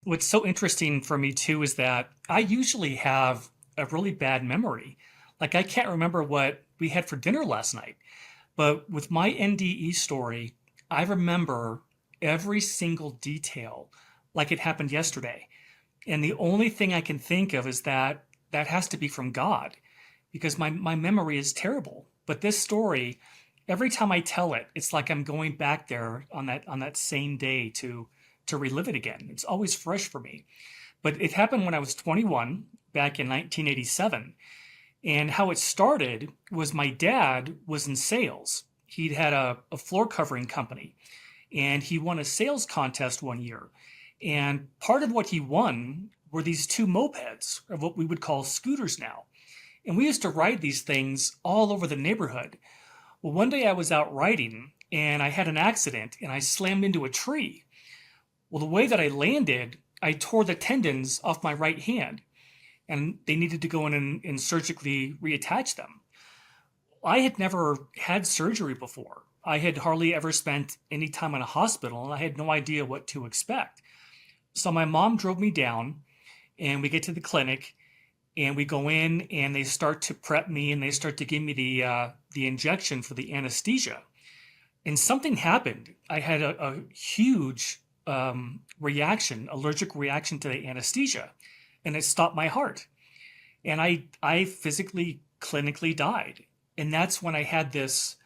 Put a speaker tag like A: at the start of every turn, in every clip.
A: What's so interesting for me too is that I usually have a really bad memory. Like I can't remember what we had for dinner last night. But with my NDE story, I remember every single detail like it happened yesterday. And the only thing I can think of is that that has to be from God because my memory is terrible. But this story, every time I tell it, it's like I'm going back there on that same day to relive it again. It's always fresh for me. But it happened when I was 21 back in 1987. And how it started was my dad was in sales. He'd had a floor covering company and he won a sales contest one year. And part of what he won were these two mopeds, or what we would call scooters now. And we used to ride these things all over the neighborhood. Well, one day I was out riding and I had an accident and I slammed into a tree. Well, the way that I landed, I tore the tendons off my right hand and they needed to go in and surgically reattach them. I had never had surgery before. I had hardly ever spent any time in a hospital and I had no idea what to expect. So my mom drove me down and we get to the clinic and we go in and they start to prep me and they start to give me the injection for the anesthesia. And something happened. I had a huge reaction, allergic reaction to the anesthesia, and it stopped my heart. And I physically, clinically died. And that's when I had this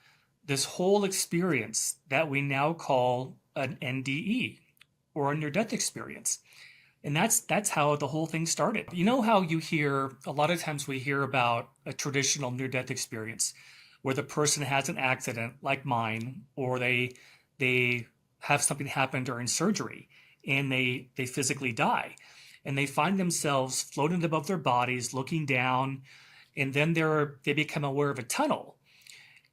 A: whole experience that we now call an NDE or a near-death experience. And that's how the whole thing started. You know how you hear, a lot of times we hear about a traditional near-death experience where the person has an accident like mine, or they have something happen during surgery and they physically die. And they find themselves floating above their bodies, looking down, and then they become aware of a tunnel.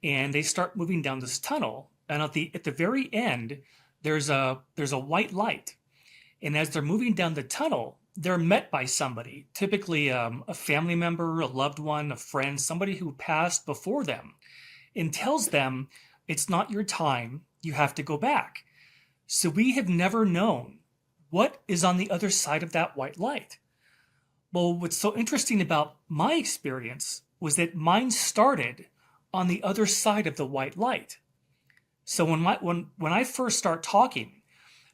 A: And they start moving down this tunnel. And at the very end, there's a white light. And as they're moving down the tunnel, they're met by somebody, typically a family member, a loved one, a friend, somebody who passed before them, and tells them, it's not your time, you have to go back. So we have never known what is on the other side of that white light. Well, what's so interesting about my experience was that mine started on the other side of the white light. So when I first start talking,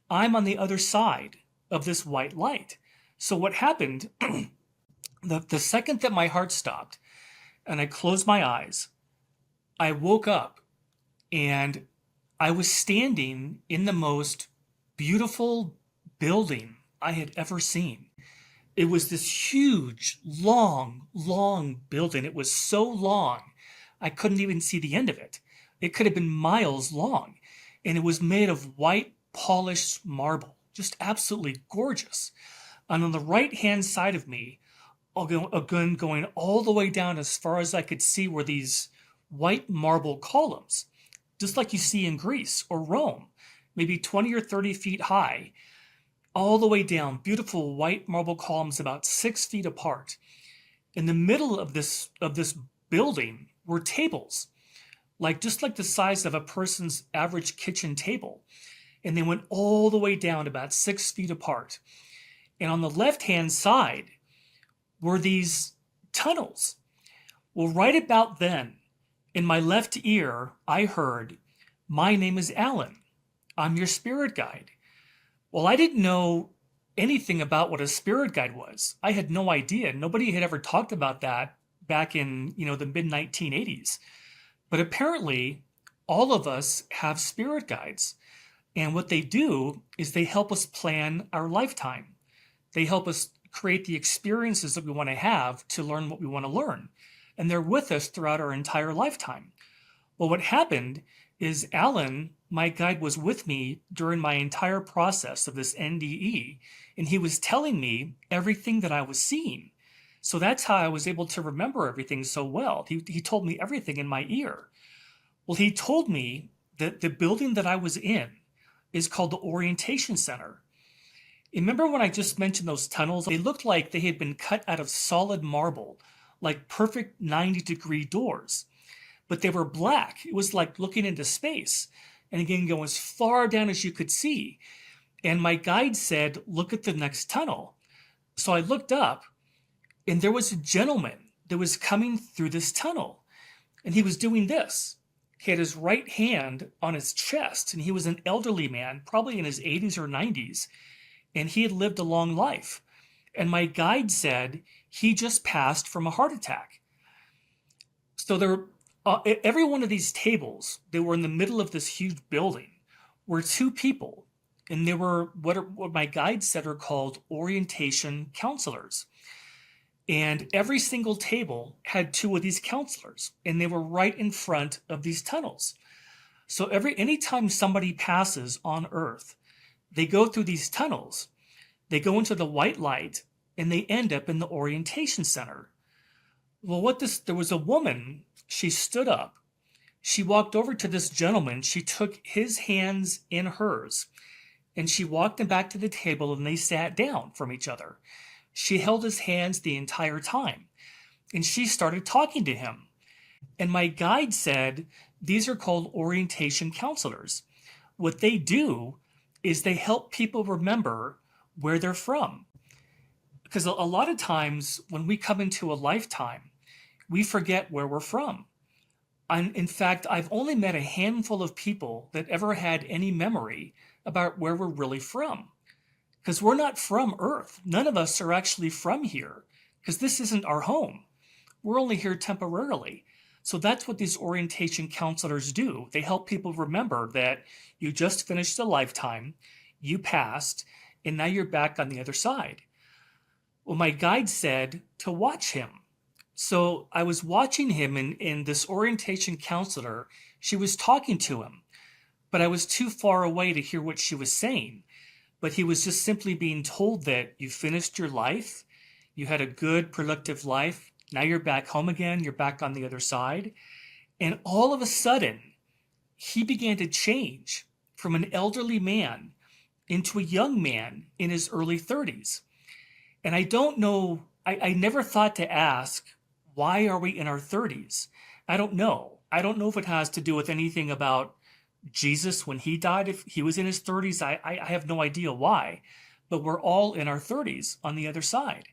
A: I'm on the other side of this white light. So what happened, the second that my heart stopped and I closed my eyes, I woke up and I was standing in the most beautiful building I had ever seen. It was this huge, long building. It was so long, I couldn't even see the end of it. It could have been miles long. And it was made of white, polished marble, just absolutely gorgeous. And on the right-hand side of me, again going all the way down as far as I could see, were these white marble columns, just like you see in Greece or Rome, maybe 20 or 30 feet high, all the way down, beautiful white marble columns about 6 feet apart. In the middle of this building were tables, just like the size of a person's average kitchen table. And they went all the way down about 6 feet apart. And on the left-hand side were these tunnels. Well, right about then, in my left ear, I heard, "My name is Alan. I'm your spirit guide." Well, I didn't know anything about what a spirit guide was. I had no idea. Nobody had ever talked about that back in, the mid 1980s. But apparently, all of us have spirit guides. And what they do is they help us plan our lifetime. They help us create the experiences that we want to have to learn what we want to learn. And they're with us throughout our entire lifetime. Well, what happened is Alan, my guide, was with me during my entire process of this NDE, and he was telling me everything that I was seeing. So that's how I was able to remember everything so well. He told me everything in my ear. Well, he told me that the building that I was in is called the Orientation Center. Remember when I just mentioned those tunnels? They looked like they had been cut out of solid marble, like perfect 90-degree doors. But they were black. It was like looking into space. And again, go as far down as you could see. And my guide said, look at the next tunnel. So I looked up, and there was a gentleman that was coming through this tunnel. And he was doing this. He had his right hand on his chest, and he was an elderly man, probably in his 80s or 90s, and he had lived a long life. And my guide said he just passed from a heart attack. So every one of these tables that were in the middle of this huge building were two people, and they were what my guide said are called orientation counselors. And every single table had two of these counselors, and they were right in front of these tunnels. So anytime somebody passes on Earth, they go through these tunnels, they go into the white light, and they end up in the orientation center. Well, there was a woman, she stood up, she walked over to this gentleman, she took his hands in hers, and she walked them back to the table, and they sat down from each other. She held his hands the entire time, and she started talking to him. And my guide said, these are called orientation counselors. What they do is they help people remember where they're from. Because a lot of times when we come into a lifetime, we forget where we're from. In fact, I've only met a handful of people that ever had any memory about where we're really from. Because we're not from Earth. None of us are actually from here, because this isn't our home. We're only here temporarily. So that's what these orientation counselors do. They help people remember that you just finished a lifetime, you passed, and now you're back on the other side. Well, my guide said to watch him. So I was watching him, and this orientation counselor, she was talking to him, but I was too far away to hear what she was saying. But he was just simply being told that you finished your life, you had a good, productive life, now you're back home again, you're back on the other side. And all of a sudden, he began to change from an elderly man into a young man in his early 30s. And I don't know, I never thought to ask, why are we in our 30s? I don't know. I don't know if it has to do with anything about Jesus when he died. If he was in his 30s, I have no idea why, but we're all in our 30s on the other side.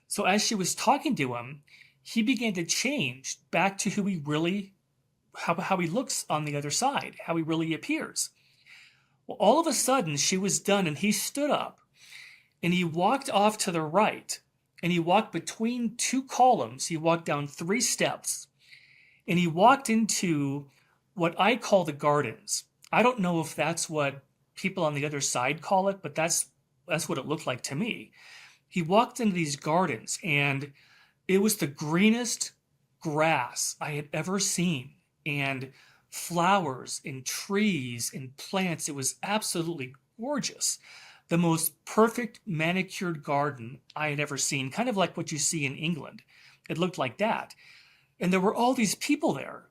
A: So as she was talking to him, he began to change back to who he really, how he looks on the other side, how he really appears. Well, all of a sudden she was done, and he stood up and he walked off to the right, and he walked between two columns. He walked down 3 steps, and he walked into what I call the gardens. I don't know if that's what people on the other side call it, but that's what it looked like to me. He walked into these gardens, and it was the greenest grass I had ever seen, and flowers and trees and plants. It was absolutely gorgeous. The most perfect manicured garden I had ever seen, kind of like what you see in England. It looked like that. And there were all these people there.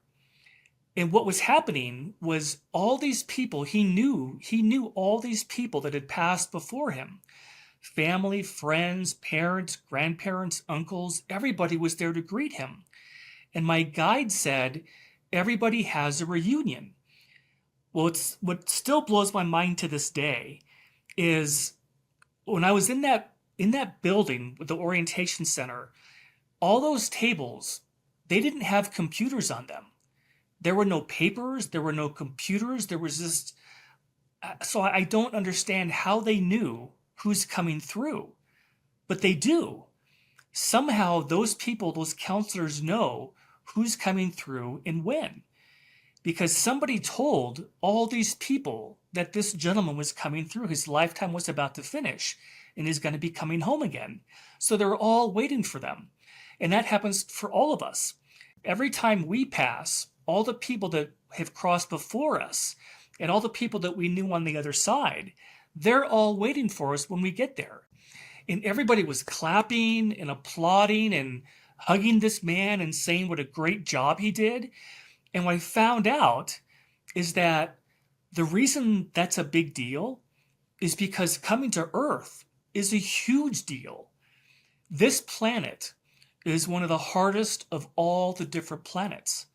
A: And what was happening was all these people, he knew all these people that had passed before him. Family, friends, parents, grandparents, uncles, everybody was there to greet him. And my guide said, everybody has a reunion. Well, what still blows my mind to this day is when I was in that building with the orientation center, all those tables, they didn't have computers on them. There were no papers, there were no computers, there was just, so I don't understand how they knew who's coming through, but they do. Somehow those people, those counselors know who's coming through and when, because somebody told all these people that this gentleman was coming through, his lifetime was about to finish, and is going to be coming home again. So they're all waiting for them. And that happens for all of us. Every time we pass, all the people that have crossed before us and all the people that we knew on the other side, they're all waiting for us when we get there. And everybody was clapping and applauding and hugging this man and saying what a great job he did. And what I found out is that the reason that's a big deal is because coming to Earth is a huge deal. This planet is one of the hardest of all the different planets.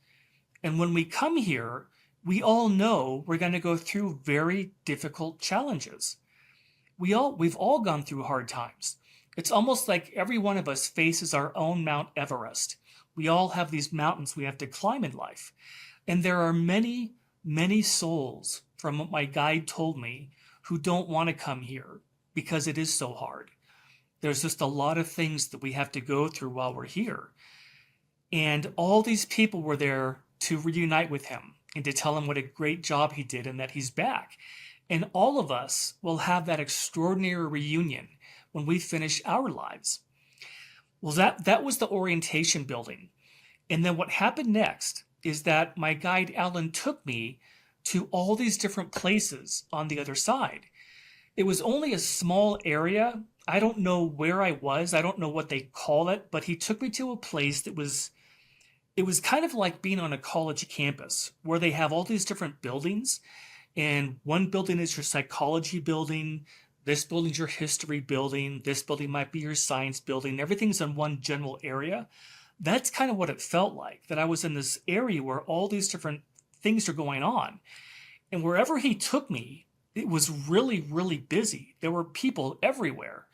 A: And when we come here, we all know we're going to go through very difficult challenges. we've all gone through hard times. It's almost like every one of us faces our own Mount Everest. We all have these mountains we have to climb in life. And there are many, many souls, from what my guide told me, who don't want to come here because it is so hard. There's just a lot of things that we have to go through while we're here. And all these people were there to reunite with him and to tell him what a great job he did and that he's back. And all of us will have that extraordinary reunion when we finish our lives. Well, that was the orientation building. And then what happened next is that my guide Alan took me to all these different places on the other side. It was only a small area. I don't know where I was. I don't know what they call it, but he took me to a place that it was kind of like being on a college campus where they have all these different buildings. And one building is your psychology building. This building's your history building. This building might be your science building. Everything's in one general area. That's kind of what it felt like, that I was in this area where all these different things are going on. And wherever he took me, it was really, really busy. There were people everywhere.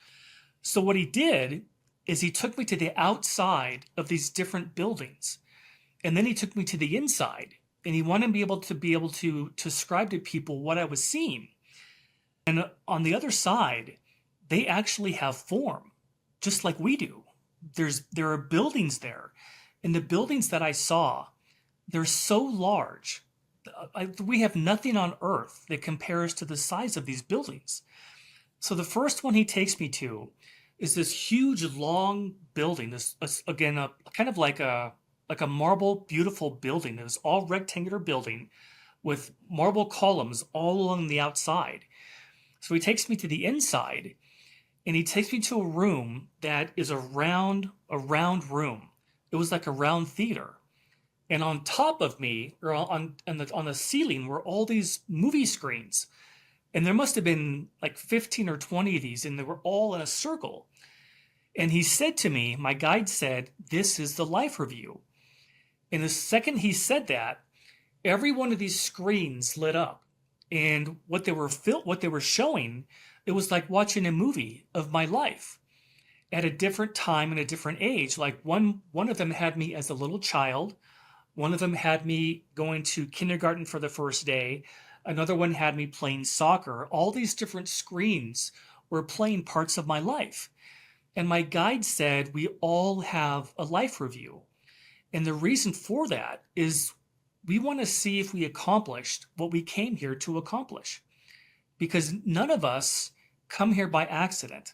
A: So what he did is he took me to the outside of these different buildings. And then he took me to the inside. And he wanted me to be able to describe to people what I was seeing. And on the other side, they actually have form, just like we do. There are buildings there. And the buildings that I saw, they're so large. We have nothing on earth that compares to the size of these buildings. So the first one he takes me to is this huge, long building. This, again, kind of like a marble, beautiful building. It was all rectangular building with marble columns all along the outside. So he takes me to the inside, and he takes me to a room that is a round room. It was like a round theater. And on top of me, or on the ceiling, were all these movie screens. And there must have been like 15 or 20 of these, and they were all in a circle. And he said to me, my guide said, "This is the life review." And the second he said that, every one of these screens lit up. And what they were showing, it was like watching a movie of my life at a different time and a different age. Like one of them had me as a little child. One of them had me going to kindergarten for the first day. Another one had me playing soccer. All these different screens were playing parts of my life. And my guide said, we all have a life review. And the reason for that is we want to see if we accomplished what we came here to accomplish. Because none of us come here by accident.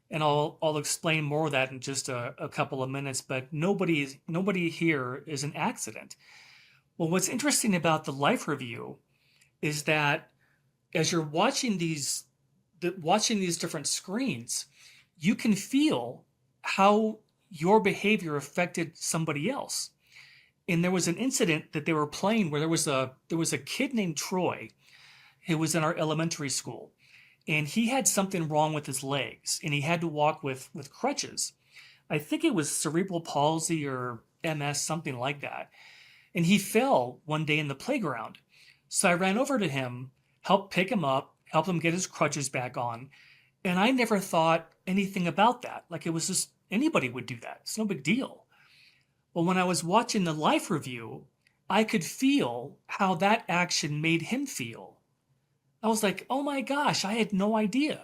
A: And I'll explain more of that in just a couple of minutes, but nobody here is an accident. Well, what's interesting about the life review is that as you're watching these different screens, you can feel how your behavior affected somebody else. And there was an incident that they were playing where there was a kid named Troy who was in our elementary school. And he had something wrong with his legs, and he had to walk with crutches. I think it was cerebral palsy or MS, something like that. And he fell one day in the playground. So I ran over to him, helped pick him up, helped him get his crutches back on. And I never thought anything about that. Like it was just anybody would do that. It's no big deal. Well, when I was watching the life review, I could feel how that action made him feel. I was like, oh my gosh, I had no idea.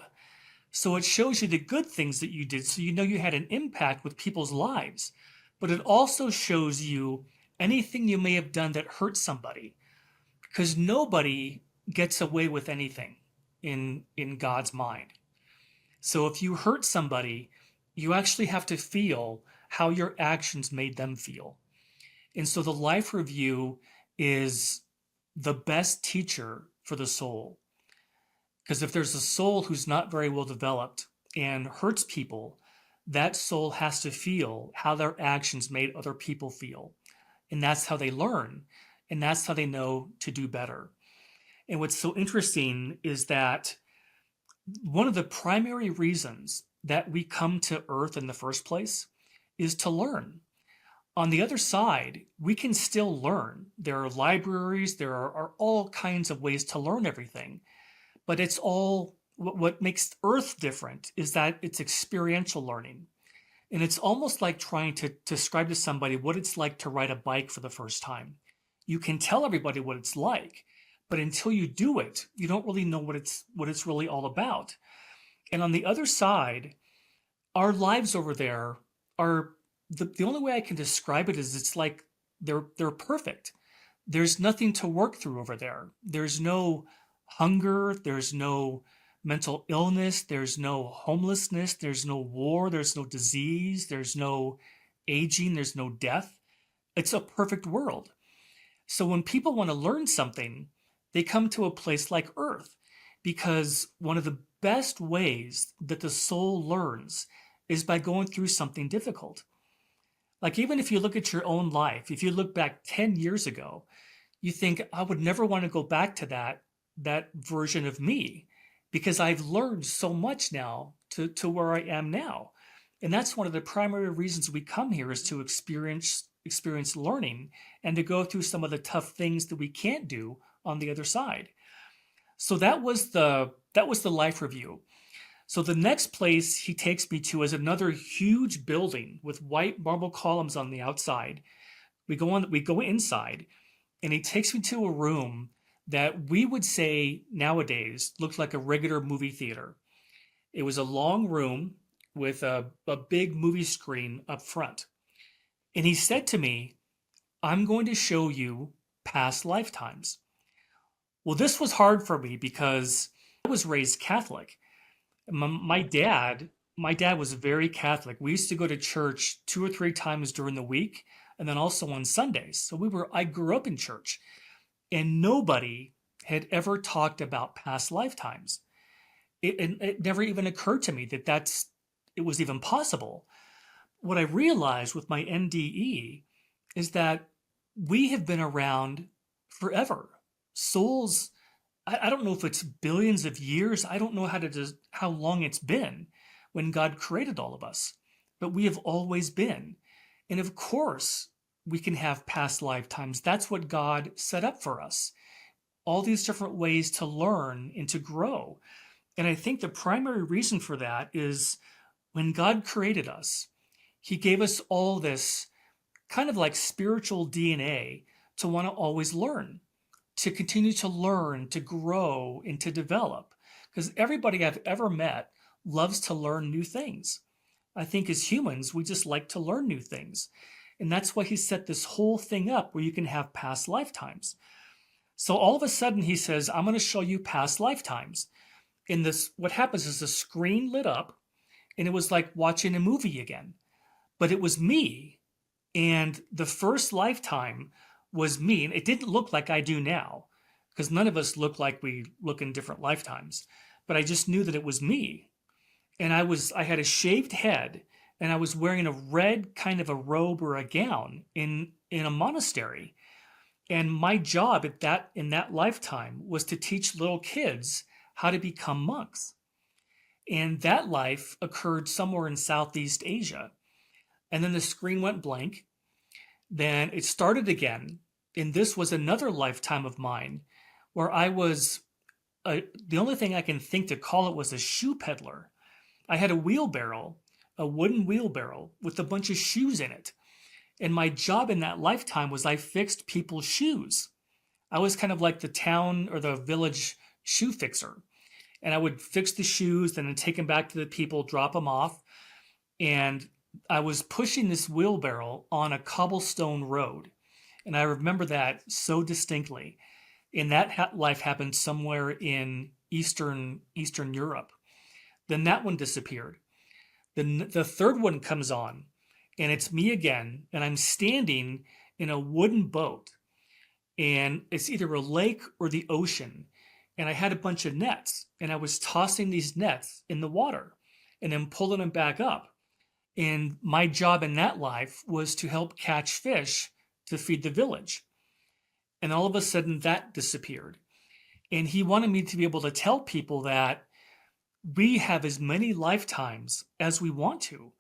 A: So it shows you the good things that you did, so you know you had an impact with people's lives. But it also shows you anything you may have done that hurt somebody. Because nobody gets away with anything in God's mind. So if you hurt somebody, you actually have to feel how your actions made them feel. And so the life review is the best teacher for the soul. Because if there's a soul who's not very well developed and hurts people, that soul has to feel how their actions made other people feel. And that's how they learn. And that's how they know to do better. And what's so interesting is that one of the primary reasons that we come to Earth in the first place is to learn. On the other side, we can still learn. There are libraries, there are all kinds of ways to learn everything. But it's all what makes Earth different is that it's experiential learning. And it's almost like trying to describe to somebody what it's like to ride a bike for the first time. You can tell everybody what it's like, but until you do it, you don't really know what it's really all about. And on the other side, our lives over there are the only way I can describe it is it's like they're perfect. There's nothing to work through over there. There's no hunger, there's no mental illness, there's no homelessness, there's no war, there's no disease, there's no aging, there's no death. It's a perfect world. So when people want to learn something, they come to a place like Earth because one of the best ways that the soul learns is by going through something difficult. Like even if you look at your own life, if you look back 10 years ago, you think, I would never want to go back to that version of me because I've learned so much now to where I am now. And that's one of the primary reasons we come here is to experience learning and to go through some of the tough things that we can't do on the other side. So that was the life review. So the next place he takes me to is another huge building with white marble columns on the outside. We go inside, and he takes me to a room that we would say nowadays looked like a regular movie theater. It was a long room with a big movie screen up front. And he said to me, I'm going to show you past lifetimes. Well, this was hard for me because I was raised Catholic. My dad was very Catholic. We used to go to church 2 or 3 times during the week and then also on Sundays. So I grew up in church and nobody had ever talked about past lifetimes. It never even occurred to me that it was even possible. What I realized with my NDE is that we have been around forever. Souls, I don't know if it's billions of years. I don't know how long it's been when God created all of us, but we have always been. And of course, we can have past lifetimes. That's what God set up for us. All these different ways to learn and to grow. And I think the primary reason for that is when God created us, he gave us all this kind of like spiritual DNA to want to always learn, to continue to learn, to grow, and to develop. Because everybody I've ever met loves to learn new things. I think as humans, we just like to learn new things. And that's why he set this whole thing up where you can have past lifetimes. So all of a sudden he says, I'm going to show you past lifetimes. And what happens is the screen lit up and it was like watching a movie again. But it was me. And the first lifetime was me. And it didn't look like I do now because none of us look like we look in different lifetimes. But I just knew that it was me. And I had a shaved head and I was wearing a red kind of a robe or a gown in a monastery. And my job in that lifetime was to teach little kids how to become monks. And that life occurred somewhere in Southeast Asia. And then the screen went blank. Then it started again. And this was another lifetime of mine where I was, the only thing I can think to call it was a shoe peddler. I had a wheelbarrow, a wooden wheelbarrow with a bunch of shoes in it. And my job in that lifetime was I fixed people's shoes. I was kind of like the town or the village shoe fixer. And I would fix the shoes and then take them back to the people, drop them off. And I was pushing this wheelbarrow on a cobblestone road. And I remember that so distinctly. And that life happened somewhere in Eastern Europe. Then that one disappeared. Then the third one comes on, and it's me again, and I'm standing in a wooden boat, and it's either a lake or the ocean, and I had a bunch of nets, and I was tossing these nets in the water, and then pulling them back up. And my job in that life was to help catch fish to feed the village. And all of a sudden, that disappeared. And he wanted me to be able to tell people that we have as many lifetimes as we want to.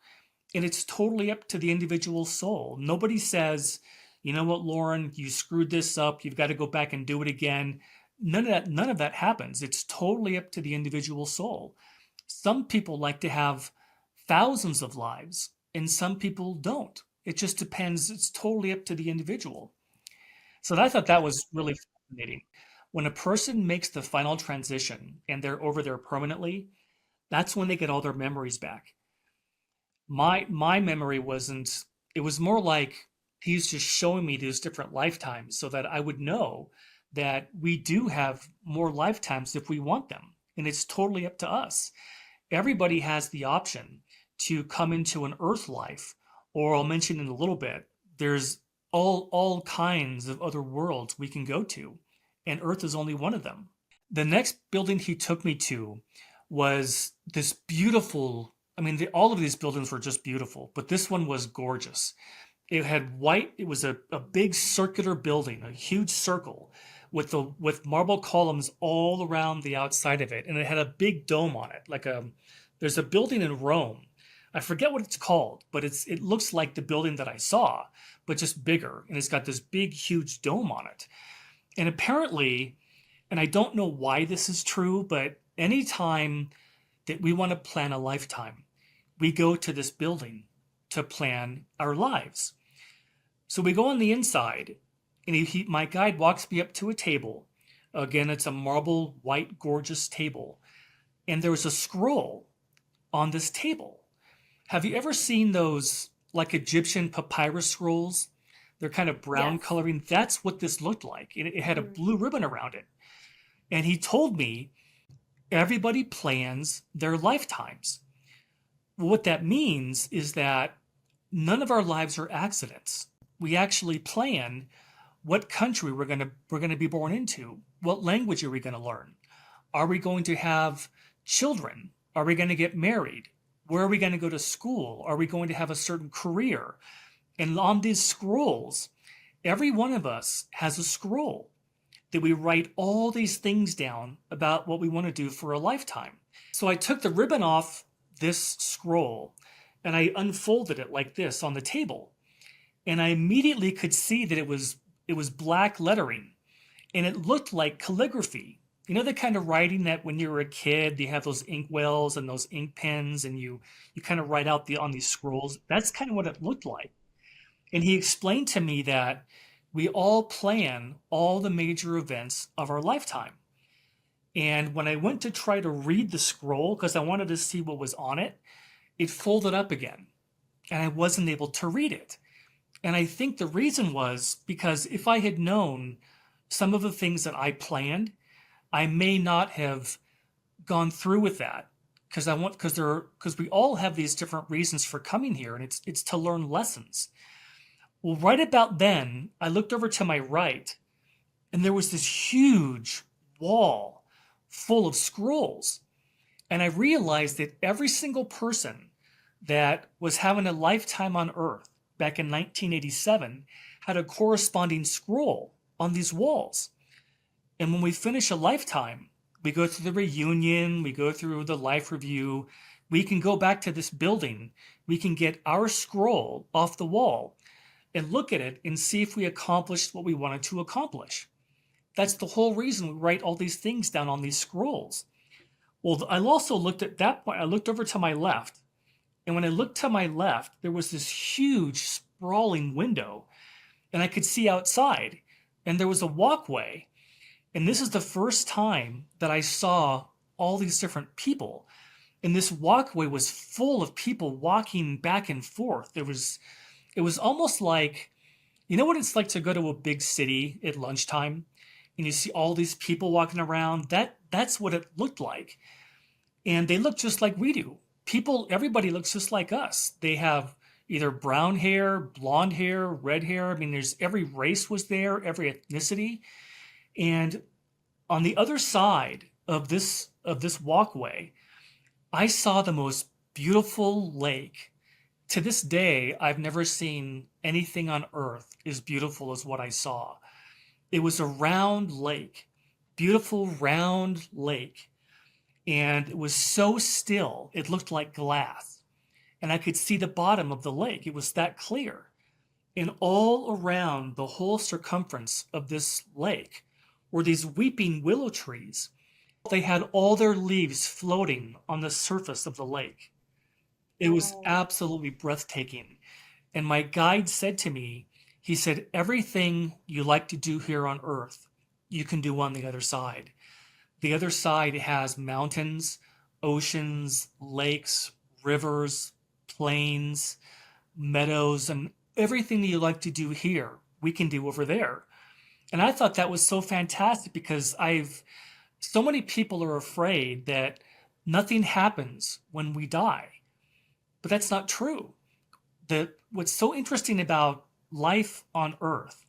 A: And it's totally up to the individual soul. Nobody says, you know what, Lauren, you screwed this up. You've got to go back and do it again. none of that happens. It's totally up to the individual soul. Some people like to have thousands of lives, and some people don't. It just depends. It's totally up to the individual. So I thought that was really fascinating. When a person makes the final transition and they're over there permanently, that's when they get all their memories back. My memory wasn't, it was more like he's just showing me these different lifetimes so that I would know that we do have more lifetimes if we want them. And it's totally up to us. Everybody has the option to come into an earth life, or I'll mention in a little bit, there's all kinds of other worlds we can go to, and earth is only one of them. The next building he took me to was this beautiful, I mean, all of these buildings were just beautiful, but this one was gorgeous. It had white, it was a big circular building, a huge circle with marble columns all around the outside of it. And it had a big dome on it. There's a building in Rome. I forget what it's called, but it looks like the building that I saw, but just bigger. And it's got this big, huge dome on it. And apparently, and I don't know why this is true, but anytime that we want to plan a lifetime, we go to this building to plan our lives. So we go on the inside, and my guide walks me up to a table. Again, it's a marble, white, gorgeous table. And there's a scroll on this table. Have you ever seen those like Egyptian papyrus scrolls? They're kind of brown
B: Yes.
A: coloring. That's what this looked like. It had a blue ribbon around it. And he told me everybody plans their lifetimes. What that means is that none of our lives are accidents. We actually plan what country we're going to be born into. What language are we going to learn? Are we going to have children? Are we going to get married? Where are we going to go to school? Are we going to have a certain career? And on these scrolls, every one of us has a scroll that we write all these things down about what we want to do for a lifetime. So I took the ribbon off this scroll and I unfolded it like this on the table. And I immediately could see that it was black lettering and it looked like calligraphy. You know the kind of writing that when you were a kid, you have those ink wells and those ink pens and you kind of write out on these scrolls. That's kind of what it looked like. And he explained to me that we all plan all the major events of our lifetime. And when I went to try to read the scroll, because I wanted to see what was on it, it folded up again. And I wasn't able to read it. And I think the reason was because if I had known some of the things that I planned, I may not have gone through with that because we all have these different reasons for coming here, and it's to learn lessons. Well, right about then, I looked over to my right, and there was this huge wall full of scrolls. And I realized that every single person that was having a lifetime on Earth back in 1987 had a corresponding scroll on these walls. And when we finish a lifetime, we go through the reunion, we go through the life review, we can go back to this building, we can get our scroll off the wall and look at it and see if we accomplished what we wanted to accomplish. That's the whole reason we write all these things down on these scrolls. Well, I also looked at that point, I looked over to my left, and when I looked to my left, there was this huge sprawling window, and I could see outside, and there was a walkway. And this is the first time that I saw all these different people. And this walkway was full of people walking back and forth. It was almost like, you know what it's like to go to a big city at lunchtime and you see all these people walking around? That's what it looked like. And they look just like we do. Everybody looks just like us. They have either brown hair, blonde hair, red hair. I mean, every race was there, every ethnicity. And on the other side of this walkway, I saw the most beautiful lake. To this day, I've never seen anything on earth as beautiful as what I saw. It was a round lake, beautiful round lake. And it was so still, it looked like glass. And I could see the bottom of the lake. It was that clear. And all around the whole circumference of this lake were these weeping willow trees. They had all their leaves floating on the surface of the lake. It was
B: Oh,
A: absolutely breathtaking. And my guide said to me, he said, everything you like to do here on earth, you can do on the other side. The other side has mountains, oceans, lakes, rivers, plains, meadows, and everything that you like to do here, we can do over there. And I thought that was so fantastic because so many people are afraid that nothing happens when we die, but that's not true. What's so interesting about life on earth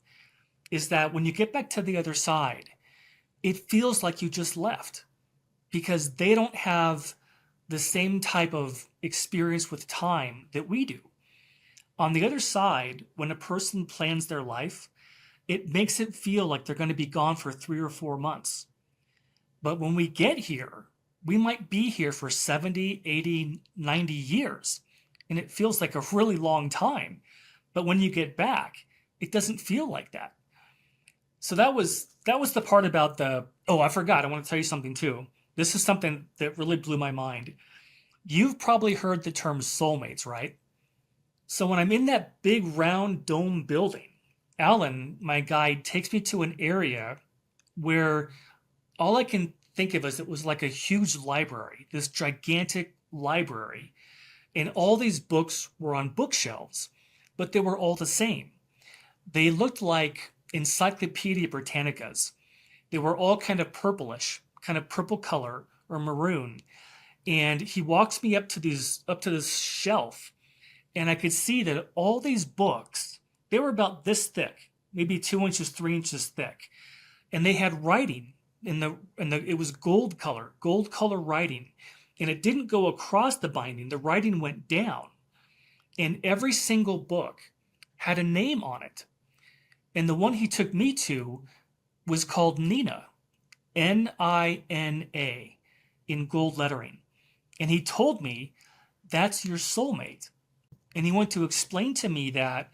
A: is that when you get back to the other side, it feels like you just left because they don't have the same type of experience with time that we do. On the other side, when a person plans their life, it makes it feel like they're going to be gone for 3 or 4 months. But when we get here, we might be here for 70, 80, 90 years, and it feels like a really long time. But when you get back, it doesn't feel like that. So that was the part about oh, I forgot. I want to tell you something too. This is something that really blew my mind. You've probably heard the term soulmates, right? So when I'm in that big round dome building, Alan, my guide, takes me to an area where all I can think of is it was like a huge library, this gigantic library. And all these books were on bookshelves, but they were all the same. They looked like Encyclopedia Britannicas. They were all kind of purplish, kind of purple color or maroon. And he walks me up to this shelf, and I could see that all these books, they were about this thick, maybe 2 inches, 3 inches thick, and they had writing it was gold color writing, and it didn't go across the binding. The writing went down, and every single book had a name on it. And the one he took me to was called Nina, Nina, in gold lettering. And he told me that's your soulmate. And he went to explain to me that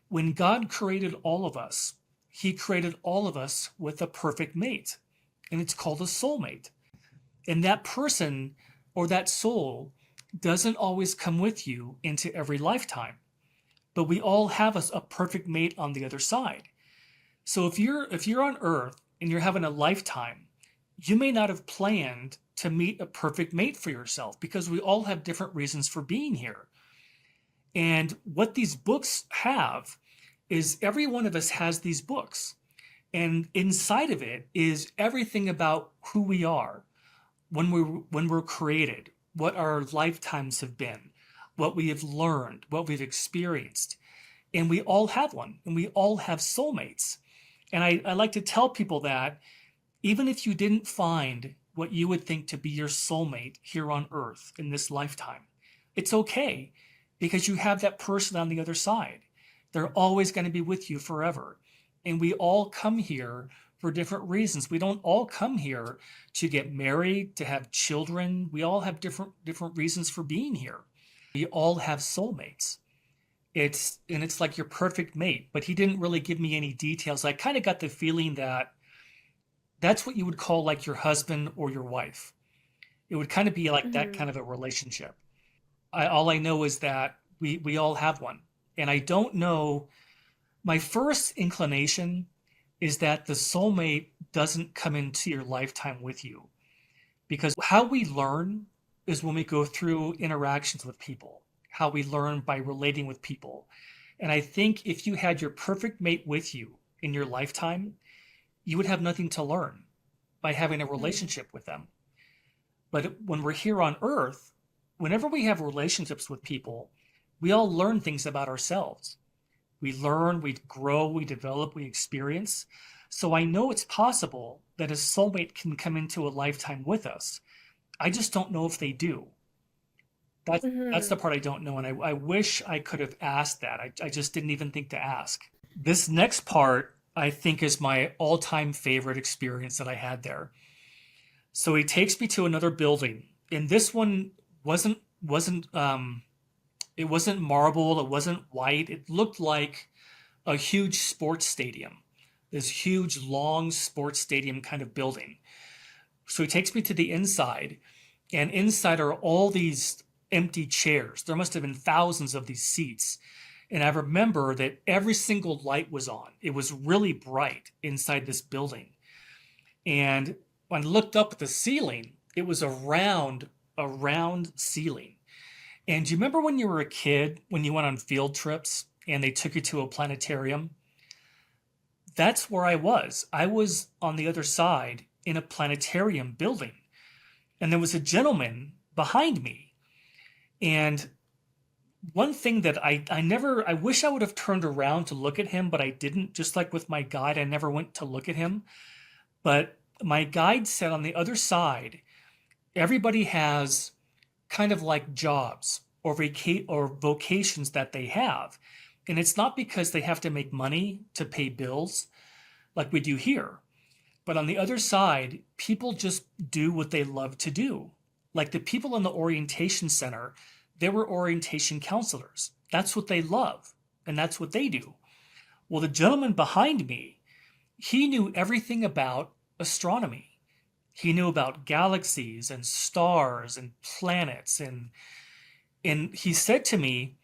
A: when God created all of us, he created all of us with a perfect mate. And it's called a soulmate. And that person or that soul doesn't always come with you into every lifetime. But we all have a perfect mate on the other side. So if you're on earth and you're having a lifetime, you may not have planned to meet a perfect mate for yourself because we all have different reasons for being here. And what these books have is every one of us has these books. And inside of it is everything about who we are when we're created, what our lifetimes have been, what we have learned, what we've experienced. And we all have one, and we all have soulmates. And I like to tell people that even if you didn't find what you would think to be your soulmate here on earth in this lifetime, it's okay because you have that person on the other side. They're always going to be with you forever. And we all come here for different reasons. We don't all come here to get married, to have children. We all have different reasons for being here. We all have soulmates. It's like your perfect mate, but he didn't really give me any details. I kind of got the feeling that that's what you would call like your husband or your wife. It would kind of be like that
B: mhm.
A: kind of a relationship. All I know is that we all have one. And I don't know, my first inclination is that the soulmate doesn't come into your lifetime with you. Because how we learn is when we go through interactions with people, how we learn by relating with people. And I think if you had your perfect mate with you in your lifetime, you would have nothing to learn by having a
B: Mm.
A: relationship with them. But when we're here on earth, whenever we have relationships with people, we all learn things about ourselves. We learn, we grow, we develop, we experience. So I know it's possible that a soulmate can come into a lifetime with us. I just don't know if they do. That's the
B: Mhm.
A: part I don't know. And I wish I could have asked that. I just didn't even think to ask. This next part, I think, is my all-time favorite experience that I had there. So he takes me to another building, and this one wasn't it wasn't marble, it wasn't white. It looked like a huge sports stadium. this huge, long sports stadium kind of building. So he takes me to the inside, and inside are all these empty chairs. There must have been thousands of these seats. And I remember that every single light was on. It was really bright inside this building. And when I looked up at the ceiling, it was a round ceiling. And do you remember when you were a kid, when you went on field trips and they took you to a planetarium? That's where I was. I was on the other side in a planetarium building. And there was a gentleman behind me. And one thing that I wish I would have turned around to look at him, but I didn't. Just like with my guide, I never went to look at him. But my guide said on the other side, everybody has kind of like jobs or vocations that they have. And it's not because they have to make money to pay bills like we do here. But on the other side, people just do what they love to do. Like the people in the orientation center, they were orientation counselors. That's what they love, and that's what they do. Well, the gentleman behind me, he knew everything about astronomy. He knew about galaxies and stars and planets, and he said to me,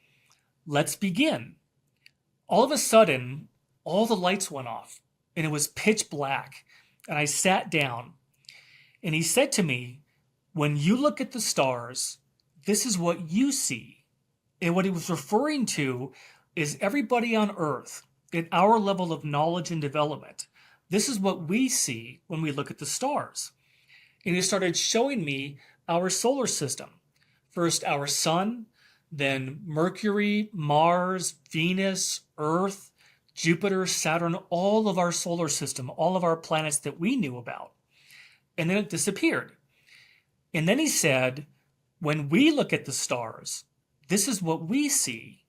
A: "Let's begin." All of a sudden, all the lights went off, and it was pitch black, and I sat down, and he said to me, "When you look at the stars, this is what you see." And what he was referring to is everybody on Earth at our level of knowledge and development. This is what we see when we look at the stars. And he started showing me our solar system. First our sun, then Mercury, Mars, Venus, Earth, Jupiter, Saturn, all of our solar system, all of our planets that we knew about. And then it disappeared. And then he said, when we look at the stars, this is what we see.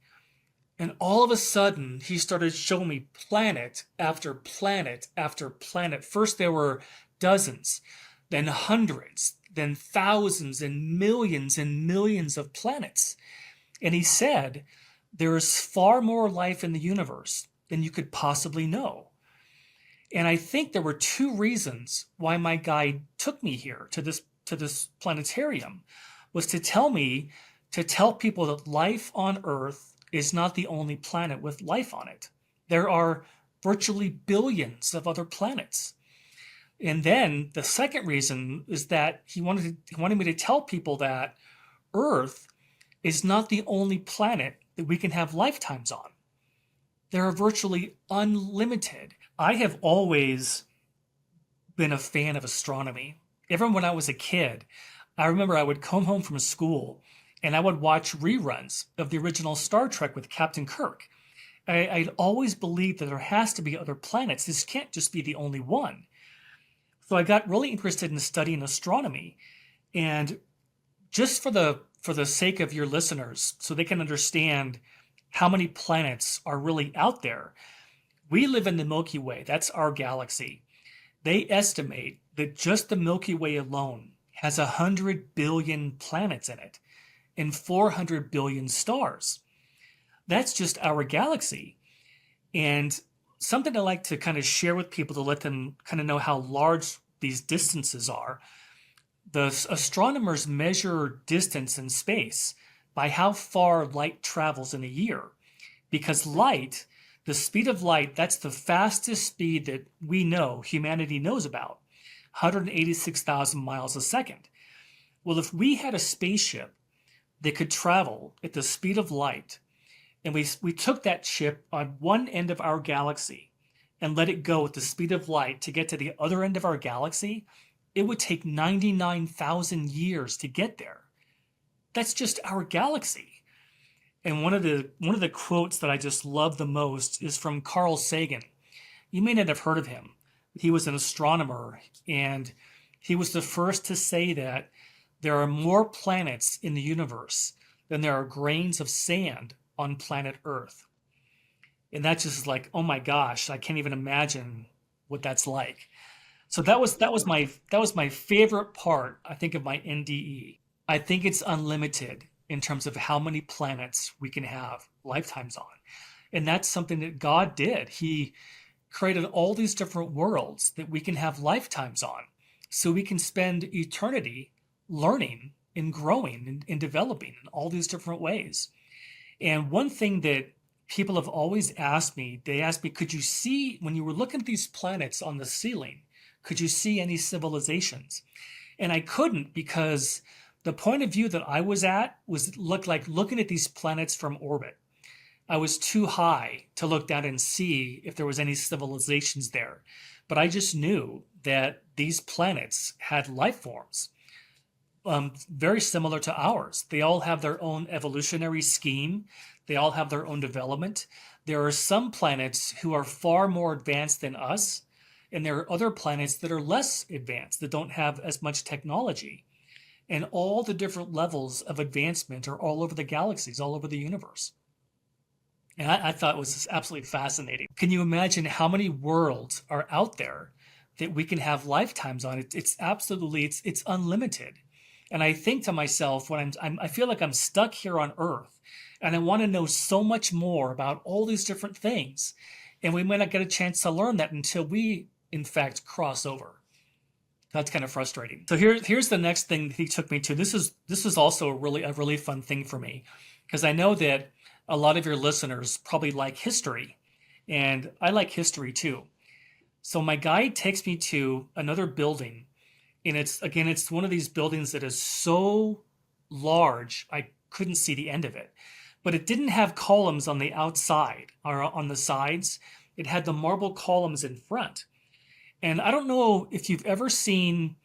A: And all of a sudden, he started showing me planet after planet after planet. First, there were dozens, then hundreds, then thousands and millions of planets. And he said, there is far more life in the universe than you could possibly know. And I think there were two reasons why my guide took me here to this planetarium, was to tell people that life on Earth is not the only planet with life on it. There are virtually billions of other planets. And then the second reason is that he wanted me to tell people that Earth is not the only planet that we can have lifetimes on. There are virtually unlimited. I have always been a fan of astronomy. Even when I was a kid, I remember I would come home from school and I would watch reruns of the original Star Trek with Captain Kirk. I'd always believed that there has to be other planets. This can't just be the only one. So I got really interested in studying astronomy. And just for the sake of your listeners, so they can understand how many planets are really out there, we live in the Milky Way. That's our galaxy. They estimate that just the Milky Way alone has 100 billion planets in it and 400 billion stars. That's just our galaxy. And something I like to kind of share with people to let them kind of know how large these distances are. The astronomers measure distance in space by how far light travels in a year. Because light, the speed of light, that's the fastest speed that we know, humanity knows about, 186,000 miles a second. Well, if we had a spaceship that could travel at the speed of light, and we took that ship on one end of our galaxy and let it go at the speed of light to get to the other end of our galaxy, it would take 99,000 years to get there. That's just our galaxy. And one of the quotes that I just love the most is from Carl Sagan. You may not have heard of him. He was an astronomer, and he was the first to say that there are more planets in the universe than there are grains of sand on planet Earth. And that's just like, oh my gosh, I can't even imagine what that's like. So that was my favorite part, I think, of my NDE. I think it's unlimited in terms of how many planets we can have lifetimes on. And that's something that God did. He created all these different worlds that we can have lifetimes on. So we can spend eternity learning and growing and developing in all these different ways. And one thing that people have always asked me, they asked me, could you see, when you were looking at these planets on the ceiling, could you see any civilizations? And I couldn't, because the point of view that I was at looked like looking at these planets from orbit. I was too high to look down and see if there was any civilizations there. But I just knew that these planets had life forms very similar to ours. They all have their own evolutionary scheme. They all have their own development. There are some planets who are far more advanced than us, and there are other planets that are less advanced, that don't have as much technology. And all the different levels of advancement are all over the galaxies, all over the universe. And I thought it was absolutely fascinating. Can you imagine how many worlds are out there that we can have lifetimes on? It's absolutely, it's unlimited. And I think to myself, when I feel like I'm stuck here on Earth, and I want to know so much more about all these different things, and we might not get a chance to learn that until we, in fact, cross over. That's kind of frustrating. So here's the next thing that he took me to. This is also a really fun thing for me, because I know that a lot of your listeners probably like history, and I like history too. So my guide takes me to another building, and it's one of these buildings that is so large I couldn't see the end of it. But it didn't have columns on the outside or on the sides. It had the marble columns in front. And I don't know if you've ever seen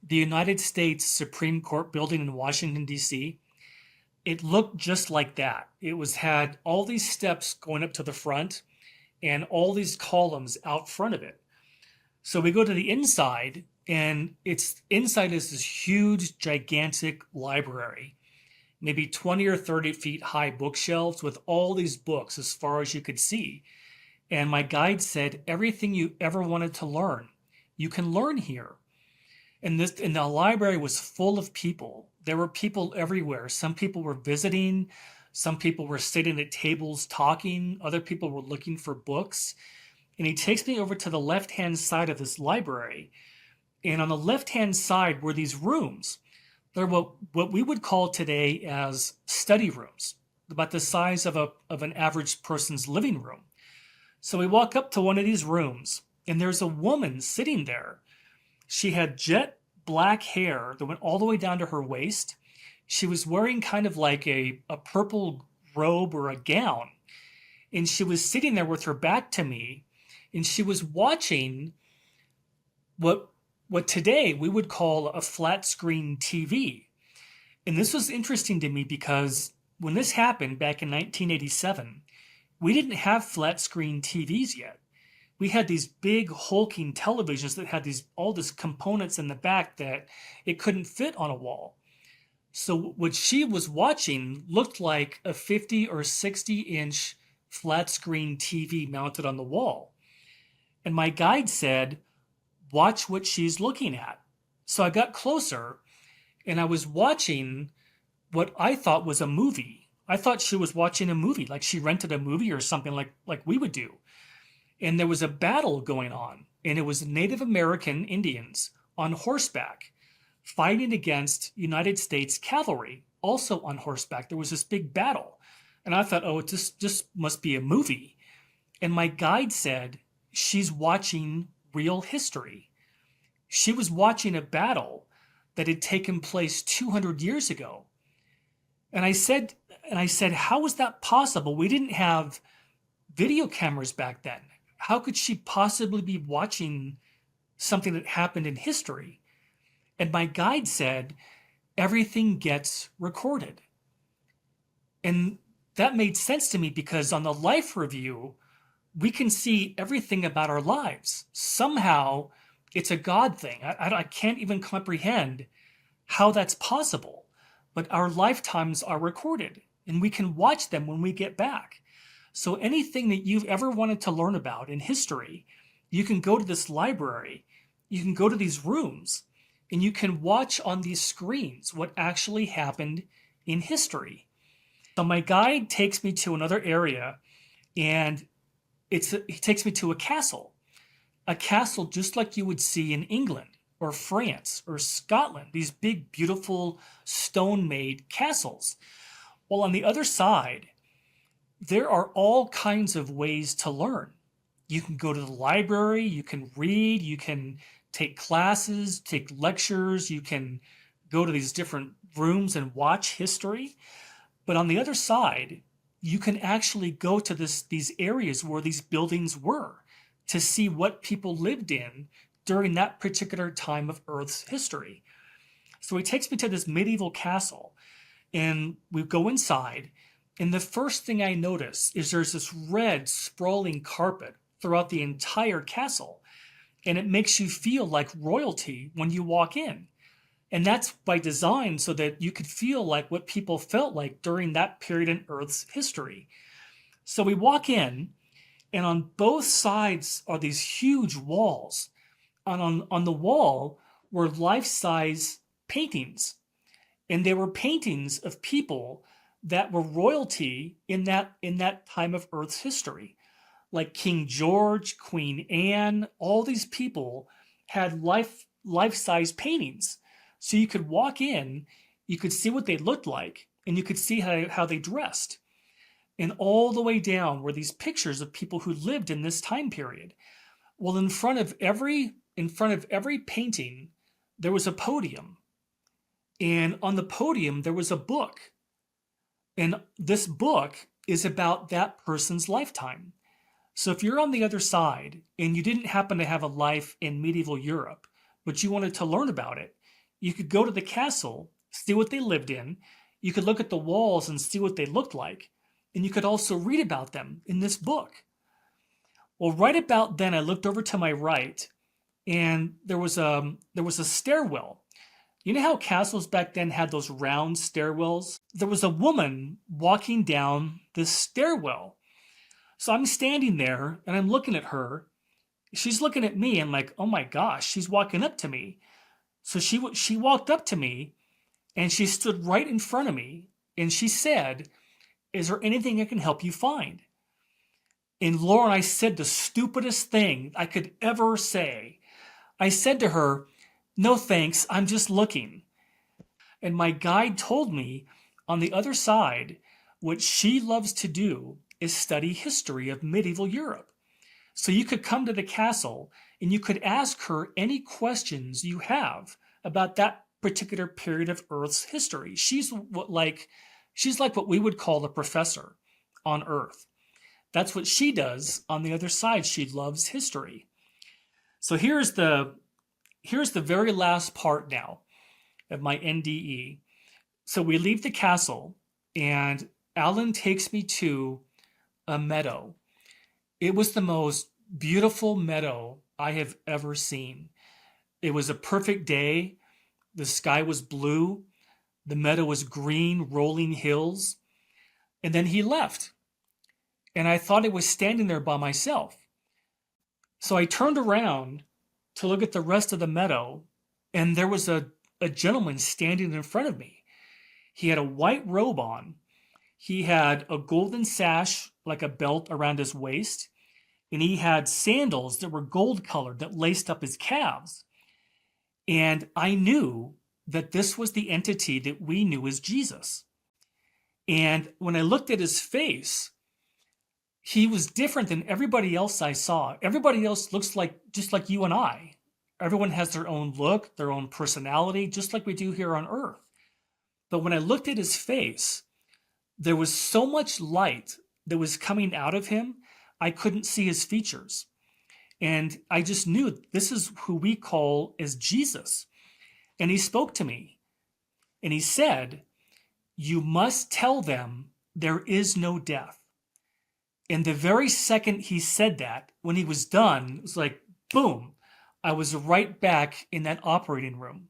A: the United States Supreme Court building in Washington, D.C. It looked just like that. It had all these steps going up to the front and all these columns out front of it. So we go to the inside, and inside is this huge, gigantic library, maybe 20 or 30 feet high bookshelves with all these books as far as you could see. And my guide said, everything you ever wanted to learn, you can learn here. And the library was full of people. There were people everywhere. Some people were visiting. Some people were sitting at tables talking. Other people were looking for books. And he takes me over to the left-hand side of this library. And on the left-hand side were these rooms. They're what we would call today as study rooms, about the size of an average person's living room. So we walk up to one of these rooms, and there's a woman sitting there. She had jet black hair that went all the way down to her waist. She was wearing kind of like a purple robe or a gown. And she was sitting there with her back to me, and she was watching what today we would call a flat screen TV. And this was interesting to me because when this happened back in 1987, we didn't have flat screen TVs yet. We had these big hulking televisions that had all these components in the back that it couldn't fit on a wall. So what she was watching looked like a 50 or 60 inch flat screen TV mounted on the wall. And my guide said, watch what she's looking at. So I got closer, and I was watching what I thought was a movie. I thought she was watching a movie, like she rented a movie or something like we would do. And there was a battle going on, and it was Native American Indians on horseback fighting against United States cavalry, also on horseback. There was this big battle. And I thought, oh, it just must be a movie. And my guide said, she's watching real history. She was watching a battle that had taken place 200 years ago. And I said, how is that possible? We didn't have video cameras back then. How could she possibly be watching something that happened in history? And my guide said, everything gets recorded. And that made sense to me because on the life review, we can see everything about our lives. Somehow, it's a God thing. I can't even comprehend how that's possible. But our lifetimes are recorded, and we can watch them when we get back. So anything that you've ever wanted to learn about in history, you can go to this library, you can go to these rooms, and you can watch on these screens what actually happened in history. So my guide takes me to another area, and he takes me to a castle. a castle just like you would see in England or France or Scotland, these big, beautiful stone-made castles. Well, on the other side, there are all kinds of ways to learn. You can go to the library, you can read, you can take classes, take lectures, you can go to these different rooms and watch history. But on the other side, you can actually go to these areas where these buildings were to see what people lived in during that particular time of Earth's history. So he takes me to this medieval castle, and we go inside, and the first thing I notice is there's this red, sprawling carpet throughout the entire castle, and it makes you feel like royalty when you walk in. And that's by design so that you could feel like what people felt like during that period in Earth's history. So we walk in, and on both sides are these huge walls. And on the wall were life-size paintings. And they were paintings of people that were royalty in that time of Earth's history. Like King George, Queen Anne, all these people had life-size paintings. So you could walk in, you could see what they looked like, and you could see how they dressed. And all the way down were these pictures of people who lived in this time period. Well, in front of every painting, there was a podium. And on the podium, there was a book. And this book is about that person's lifetime. So if you're on the other side and you didn't happen to have a life in medieval Europe, but you wanted to learn about it, you could go to the castle, see what they lived in. You could look at the walls and see what they looked like. And you could also read about them in this book. Well, right about then, I looked over to my right, and there was a stairwell. You know how castles back then had those round stairwells? There was a woman walking down this stairwell. So I'm standing there, and I'm looking at her. She's looking at me, and I'm like, oh my gosh, she's walking up to me. So she walked up to me, and she stood right in front of me, and she said, is there anything I can help you find? And Lauren, I said the stupidest thing I could ever say. I said to her, no thanks, I'm just looking. And my guide told me on the other side, what she loves to do is study history of medieval Europe. So you could come to the castle and you could ask her any questions you have about that particular period of Earth's history. She's like what we would call a professor on Earth. That's what she does on the other side. She loves history. So here's the very last part now of my NDE. So we leave the castle, and Alan takes me to a meadow. It was the most beautiful meadow I have ever seen. It was a perfect day. The sky was blue. The meadow was green, rolling hills. And then he left. And I thought I was standing there by myself. So I turned around to look at the rest of the meadow, and there was a gentleman standing in front of me. He had a white robe on. He had a golden sash, like a belt around his waist, and he had sandals that were gold colored that laced up his calves. And I knew that this was the entity that we knew as Jesus. And when I looked at his face, he was different than everybody else I saw. Everybody else looks like just like you and I. Everyone has their own look, their own personality, just like we do here on Earth. But when I looked at his face, there was so much light that was coming out of him, I couldn't see his features. And I just knew this is who we call as Jesus. And he spoke to me, and he said, you must tell them there is no death. And the very second he said that, when he was done, it was like, boom, I was right back in that operating room.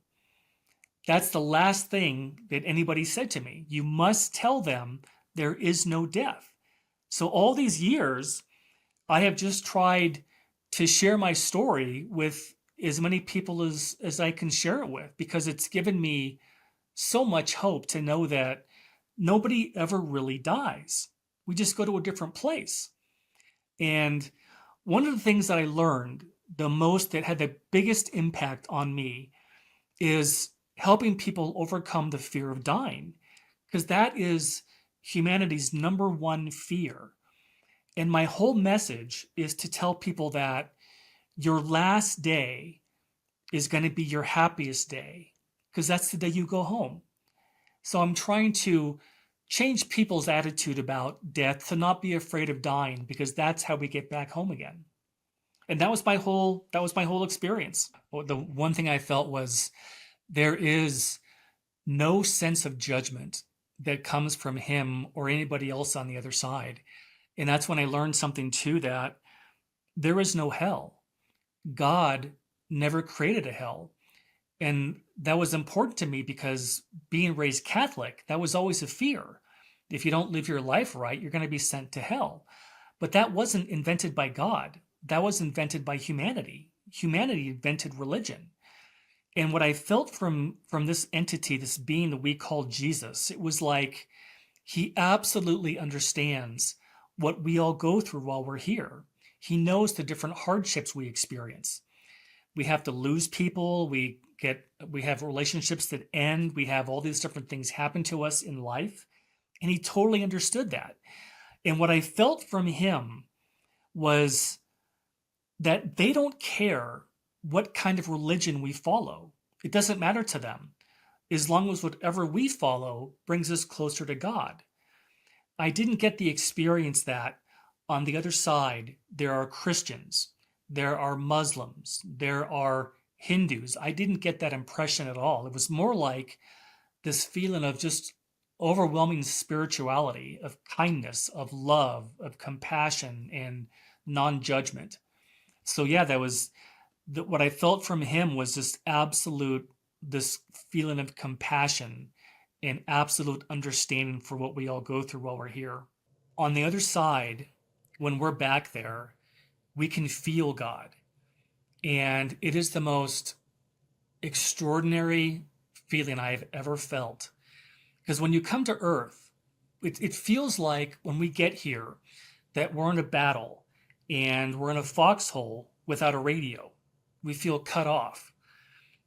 A: That's the last thing that anybody said to me. You must tell them there is no death. So all these years, I have just tried to share my story with as many people as I can share it with, because it's given me so much hope to know that nobody ever really dies. We just go to a different place. And one of the things that I learned that had the biggest impact on me is helping people overcome the fear of dying, because that is humanity's number one fear. And my whole message is to tell people that your last day is going to be your happiest day, because that's the day you go home. So I'm trying to change people's attitude about death to not be afraid of dying, because that's how we get back home again. And that was my whole experience. The one thing I felt was there is no sense of judgment that comes from him or anybody else on the other side. And that's when I learned something too, that there is no hell. God never created a hell. And that was important to me because being raised Catholic, that was always a fear. If you don't live your life right, you're going to be sent to hell. But that wasn't invented by God. That was invented by humanity. Humanity invented religion. And what I felt from this entity, this being that we call Jesus, it was like he absolutely understands what we all go through while we're here. He knows the different hardships we experience. We have to lose people, we have relationships that end, we have all these different things happen to us in life, and he totally understood that. And what I felt from him was that they don't care what kind of religion we follow. It doesn't matter to them, as long as whatever we follow brings us closer to God. I didn't get the experience that on the other side, there are Christians, there are Muslims, there are Hindus. I didn't get that impression at all. It was more like this feeling of just overwhelming spirituality, of kindness, of love, of compassion, and non-judgment. So yeah, what I felt from him was just this feeling of compassion and absolute understanding for what we all go through while we're here. On the other side, when we're back there, we can feel God. And it is the most extraordinary feeling I've ever felt. Because when you come to Earth, it feels like when we get here that we're in a battle and we're in a foxhole without a radio. We feel cut off.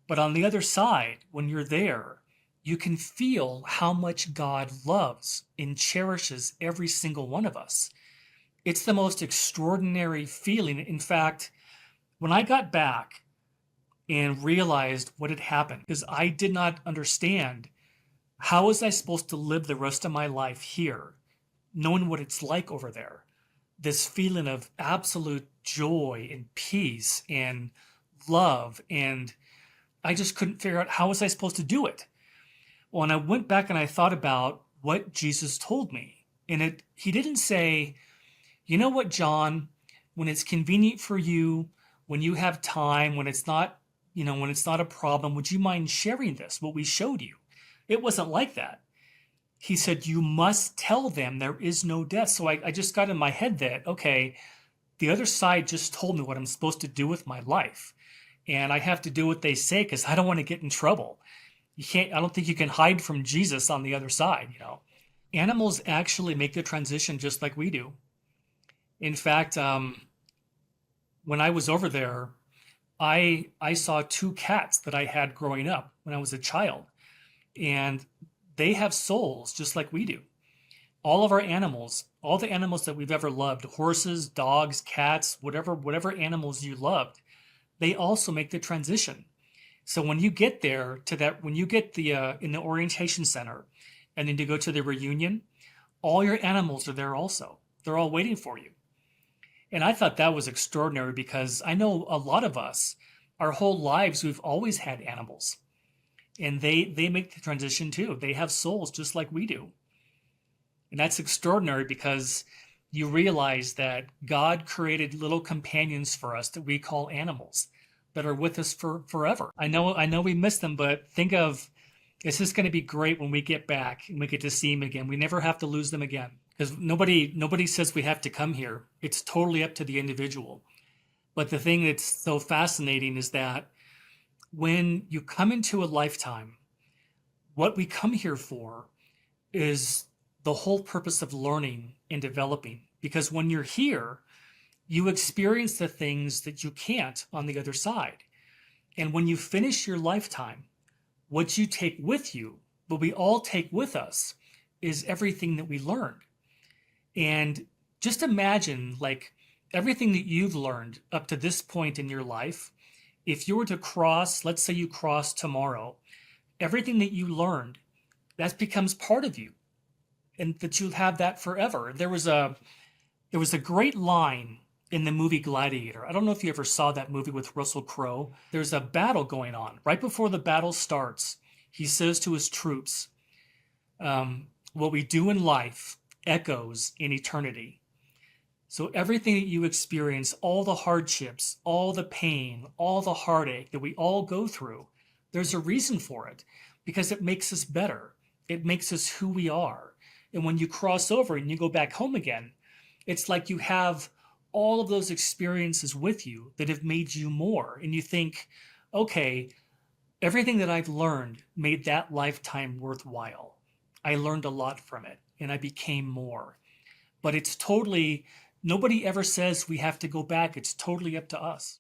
A: But on the other side, when you're there, you can feel how much God loves and cherishes every single one of us. It's the most extraordinary feeling. In fact, when I got back and realized what had happened, because I did not understand how was I supposed to live the rest of my life here, knowing what it's like over there. This feeling of absolute joy and peace and love, and I just couldn't figure out how was I supposed to do it. Well, and I went back and I thought about what Jesus told me. And he didn't say, you know what, John, when it's convenient for you, when you have time, when it's not a problem, would you mind sharing this, what we showed you? It wasn't like that. He said, you must tell them there is no death. So I just got in my head that, okay, the other side just told me what I'm supposed to do with my life. And I have to do what they say because I don't want to get in trouble. I don't think you can hide from Jesus on the other side, Animals actually make the transition just like we do. In fact, when I was over there, I saw two cats that I had growing up when I was a child. And they have souls just like we do. All of our animals, all the animals that we've ever loved, horses, dogs, cats, whatever animals you loved, they also make the transition. So when you get there when you get in the orientation center and then you go to the reunion, all your animals are there also. They're all waiting for you. And I thought that was extraordinary because I know a lot of us, our whole lives, we've always had animals. And they make the transition too. They have souls just like we do. And that's extraordinary because you realize that God created little companions for us that we call animals that are with us forever. I know we miss them, but think of, it's just going to be great when we get back and we get to see them again. We never have to lose them again because nobody says we have to come here. It's totally up to the individual. But the thing that's so fascinating is that when you come into a lifetime, what we come here for is the whole purpose of learning and developing. Because when you're here, you experience the things that you can't on the other side. And when you finish your lifetime, what you take with you, what we all take with us, is everything that we learned. And just imagine, like, everything that you've learned up to this point in your life, if you were to cross, let's say you cross tomorrow, everything that you learned, that becomes part of you, and that you'll have that forever. There was a great line in the movie Gladiator. I don't know if you ever saw that movie with Russell Crowe. There's a battle going on. Right before the battle starts, he says to his troops, what we do in life echoes in eternity. So everything that you experience, all the hardships, all the pain, all the heartache that we all go through, there's a reason for it, because it makes us better. It makes us who we are. And when you cross over and you go back home again, it's like you have all of those experiences with you that have made you more. And you think, okay, everything that I've learned made that lifetime worthwhile. I learned a lot from it and I became more. But it's totally, nobody ever says we have to go back. It's totally up to us.